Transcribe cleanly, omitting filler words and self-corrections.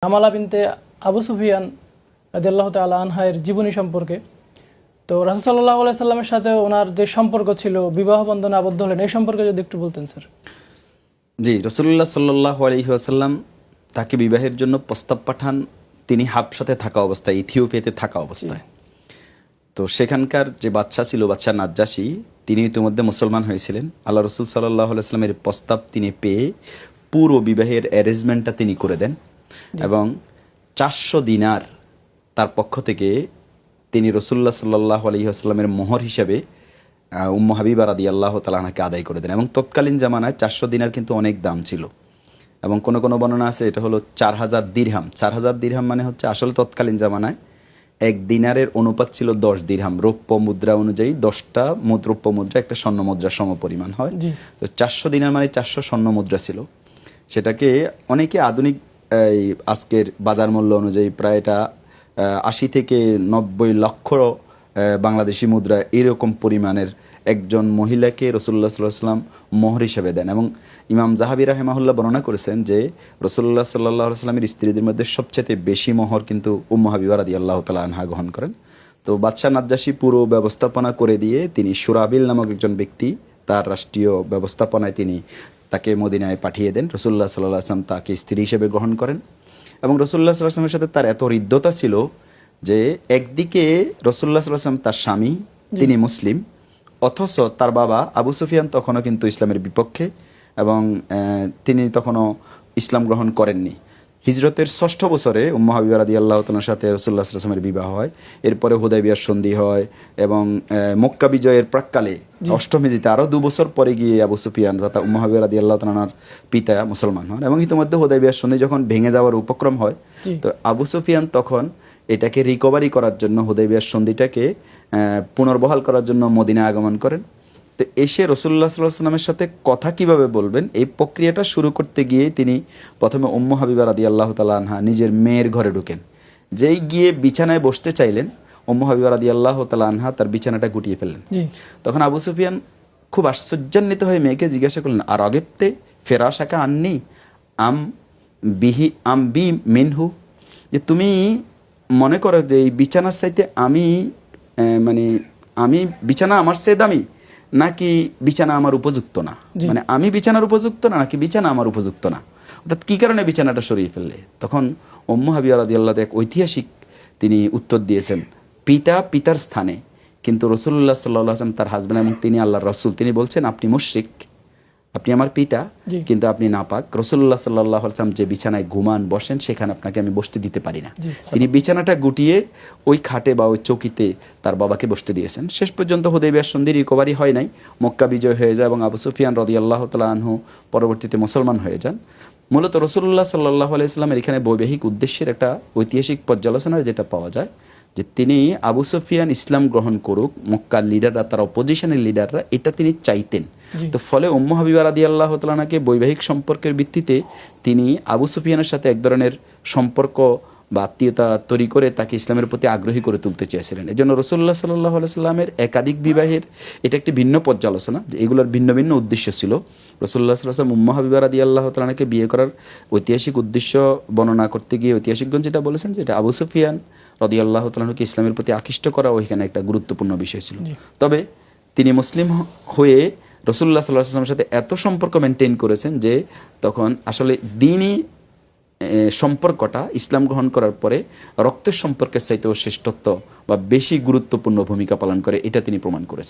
হামালা বিনতে আবু সুফিয়ান রাদিয়াল্লাহু তাআলা আনহার জীবনী সম্পর্কে। তো রাসূল সাল্লাল্লাহু আলাইহি সাল্লামের সাথে ওনার যে সম্পর্ক ছিল, বিবাহ বন্ধনে আবদ্ধ হলেন, এই সম্পর্কে যদি একটু বলতেন স্যার। জি, রাসূলুল্লাহ সাল্লাল্লাহু আলাইহি ওয়াসাল্লাম তাকে বিবাহের জন্য প্রস্তাব পাঠান তিনি হাবশাতে থাকা অবস্থায়, ইথিওপিয়াতে থাকা অবস্থায়। তো সেখানকার যে বাদশা ছিল, বাদশা নাজ্জাশী, তিনি ইতিমধ্যে মুসলমান হয়েছিলেন। আল্লাহ রসুল সাল্লাল্লাহু আলাইহি ওয়াসাল্লামের প্রস্তাব তিনি পেয়ে পুরো বিবাহের অ্যারেঞ্জমেন্টটা তিনি করে দেন এবং 400 দিনার তার পক্ষ থেকে তিনি রাসূলুল্লাহ সাল্লাল্লাহু আলাইহি ওয়াসাল্লামের মোহর হিসাবে উম্মু হাবিবা রাদিয়াল্লাহু তাআলা আনহাকে আদায় করে দেন। এবং তৎকালীন জামানায় 400 দিনার কিন্তু অনেক দাম ছিল এবং কোনো কোনো বর্ণনা আছে এটা হলো 4000 দিরহাম। 4000 দিরহাম মানে হচ্ছে আসলে তৎকালীন জামানায় এক দিনারের অনুপাত ছিল 10 দিরহাম। রৌপ্য মুদ্রা অনুযায়ী 10টা রৌপ্য মুদ্রা একটা স্বর্ণ মুদ্রা সমপরিমাণ হয়। তো 400 দিনার মানে 400 স্বর্ণ মুদ্রা ছিল। সেটাকে অনেকে আধুনিক আজকের বাজার মূল্য অনুযায়ী প্রায় এটা 80 থেকে 90 লক্ষ বাংলাদেশি মুদ্রা এরকম পরিমাণের একজন মহিলাকে রাসূলুল্লাহ সাল্লাল্লাহু আলাইহি ওয়াসাল্লাম মোহর হিসেবে দেন। এবং ইমাম জাহাবী রাহিমাহুল্লাহ বর্ণনা করেছেন যে রাসূলুল্লাহ সাল্লাল্লাহু আলাইহি ওয়াসাল্লামের স্ত্রীদের মধ্যে সবচেয়ে বেশি মোহর কিন্তু উম্মু হাবিবা রাদিয়াল্লাহু তাআলা আনহা গ্রহণ করেন। তো বাদশা নাজ্জাশী পুরো ব্যবস্থাপনা করে দিয়ে তিনি সুরাবিল নামক একজন ব্যক্তি, তার রাষ্ট্রীয় ব্যবস্থাপনায় তিনি তাকে মদিনায় পাঠিয়ে দেন। রাসূলুল্লাহ সাল্লাল্লাহু আলাইহি ওয়াসাল্লাম তাকে স্ত্রী হিসেবে গ্রহণ করেন এবং রাসূলুল্লাহ সাল্লাল্লাহু আলাইহি ওয়াসাল্লামের সাথে তার এত হৃদ্যতা ছিল যে একদিকে রাসূলুল্লাহ সাল্লাল্লাহু আলাইহি ওয়াসাল্লাম তার স্বামী, তিনি মুসলিম, অথচ তার বাবা আবু সুফিয়ান তখনও কিন্তু ইসলামের বিপক্ষে এবং তিনি তখনও ইসলাম গ্রহণ করেননি। হিজরতের 6ষ্ঠ বছরে উম্মু হাবিবা রাদিয়াল্লাহু তাআলার সাথে রাসূলুল্লাহ সাল্লাল্লাহু আলাইহি ওয়াসাল্লামের বিবাহ হয়। এরপরে হুদায়বিয়ার সন্ধি হয় এবং মক্কা বিজয়ের প্রাক্কালে 8ম হিজরিতে আরও 2 বছর পরে গিয়ে আবু সুফিয়ান তথা উম্মু হাবিবা রাদিয়াল্লাহু তাআলার পিতা মুসলমান হন এবং ইতিমধ্যে হুদায়বিয়ার সন্ধি যখন ভেঙে যাওয়ার উপক্রম হয়, তো আবু সুফিয়ান তখন এটাকে রিকভারি করার জন্য, হুদায়বিয়ার সন্ধিটাকে পুনর্বহাল করার জন্য মদিনায় আগমন করেন। তো এসে রাসূলুল্লাহ সাল্লাল্লাহু আলাইহি ওয়াসাল্লামের সাথে কথা কিভাবে বলবেন এই প্রক্রিয়াটা শুরু করতে গিয়ে তিনি প্রথমে উম্মু হাবিবা রাদিয়াল্লাহু তাআলা আনহা নিজের মেয়ের ঘরে ঢুকেন। যেই গিয়ে বিছানায় বসতে চাইলেন, উম্মু হাবিবা রাদিয়াল্লাহু তাআলা আনহা তার বিছানাটা গুটিয়ে ফেললেন। তখন আবু সুফিয়ান খুব আশ্চর্যান্বিত হয়ে মেয়েকে জিজ্ঞাসা করলেন, আর আগেতে ফেরাশাকা আননি আম বি মিনহু, যে তুমি মনে করো যে এই বিছানার চাইতে আমি বিছানা আমার চেয়ে দামি, নাকি বিছানা আমার উপযুক্ত না? মানে আমি বিছানার উপযুক্ত না, নাকি বিছানা আমার উপযুক্ত না? অর্থাৎ কী কারণে বিছানাটা সরিয়ে ফেললে? তখন উম্মু হাবিবা রাদিয়াল্লাহু তাআলা এক ঐতিহাসিক তিনি উত্তর দিয়েছেন, পিতার স্থানে কিন্তু রাসূলুল্লাহ সাল্লাল্লাহু আলাইহি ওয়াসাল্লাম তার হাজবেন্ড এবং তিনি আল্লাহর রাসূল, তিনি বলছেন আপনি মুশরিক, আপনি আমার পিতা কিন্তু আপনি নাপাক। রাসূলুল্লাহ সাল্লাল্লাহু আলাইহি ওয়াসাল্লাম যে বিছানায় ঘুমান বসেন সেখানে আপনাকে আমি বসতে দিতে পারি না। তিনি বিছানাটা গুটিয়ে ওই খাটে বা ওই চৌকিতে তার বাবাকে বসতে দিয়েছেন। শেষ পর্যন্ত হুদায়বিয়ার সন্ধি রিকভারি হয় নাই, মক্কা বিজয় হয়ে যায় এবং আবু সুফিয়ান রাদিয়াল্লাহু তাআলা আনহু পরবর্তীতে মুসলমান হয়ে যান। মূলত রাসূলুল্লাহ সাল্লাল্লাহু আলাইহি ওয়াসাল্লামের এখানে বৈবাহিক উদ্দেশ্যের একটা ঐতিহাসিক পর্যালোচনার যেটা পাওয়া যায় যে তিনি আবু সুফিয়ান ইসলাম গ্রহণ করুক, মক্কার লিডাররা, তার অপোজিশনের লিডাররা, এটা তিনি চাইতেন। তো ফলে উম্মু হাবিবা রাদিয়াল্লাহু তাআলা আনহাকে বৈবাহিক সম্পর্কের ভিত্তিতে তিনি আবু সুফিয়ানের সাথে এক ধরনের সম্পর্ক বা আত্মীয়তা তৈরি করে তাকে ইসলামের প্রতি আগ্রহী করে তুলতে চেয়েছিলেন। এই জন্য রাসূলুল্লাহ সাল্লাল্লাহু আলাইহি ওয়াসাল্লামের একাধিক বিবাহের এটা একটি ভিন্ন পর্যালোচনা, যে এগুলোর ভিন্ন ভিন্ন উদ্দেশ্য ছিল। রাসূলুল্লাহ সাল্লাল্লাহু আলাইহি ওয়াসাল্লাম উম্মু হাবিবা রাদিয়াল্লাহু তাআলা আনহাকে বিয়ে করার ঐতিহাসিক উদ্দেশ্য বর্ণনা করতে গিয়ে ঐতিহাসিকগণ যেটা বলেছেন যে এটা আবু সুফিয়ান রাদিয়াল্লাহু তাআলা আনহুকে ইসলামের প্রতি আকৃষ্ট করা ওইখানে একটা গুরুত্বপূর্ণ বিষয় ছিল। তবে তিনি মুসলিম হয়ে রাসূলুল্লাহ সাল্লাল্লাহু আলাইহি ওয়াসাল্লামের সাথে এত সম্পর্ক মেনটেন করেছেন যে তখন আসলে দ্বীনি সম্পর্কটা ইসলাম গ্রহণ করার পরে রক্তের সম্পর্কের চাইতেও শ্রেষ্ঠত্ব বা বেশি গুরুত্বপূর্ণ ভূমিকা পালন করে, এটা তিনি প্রমাণ করেছেন।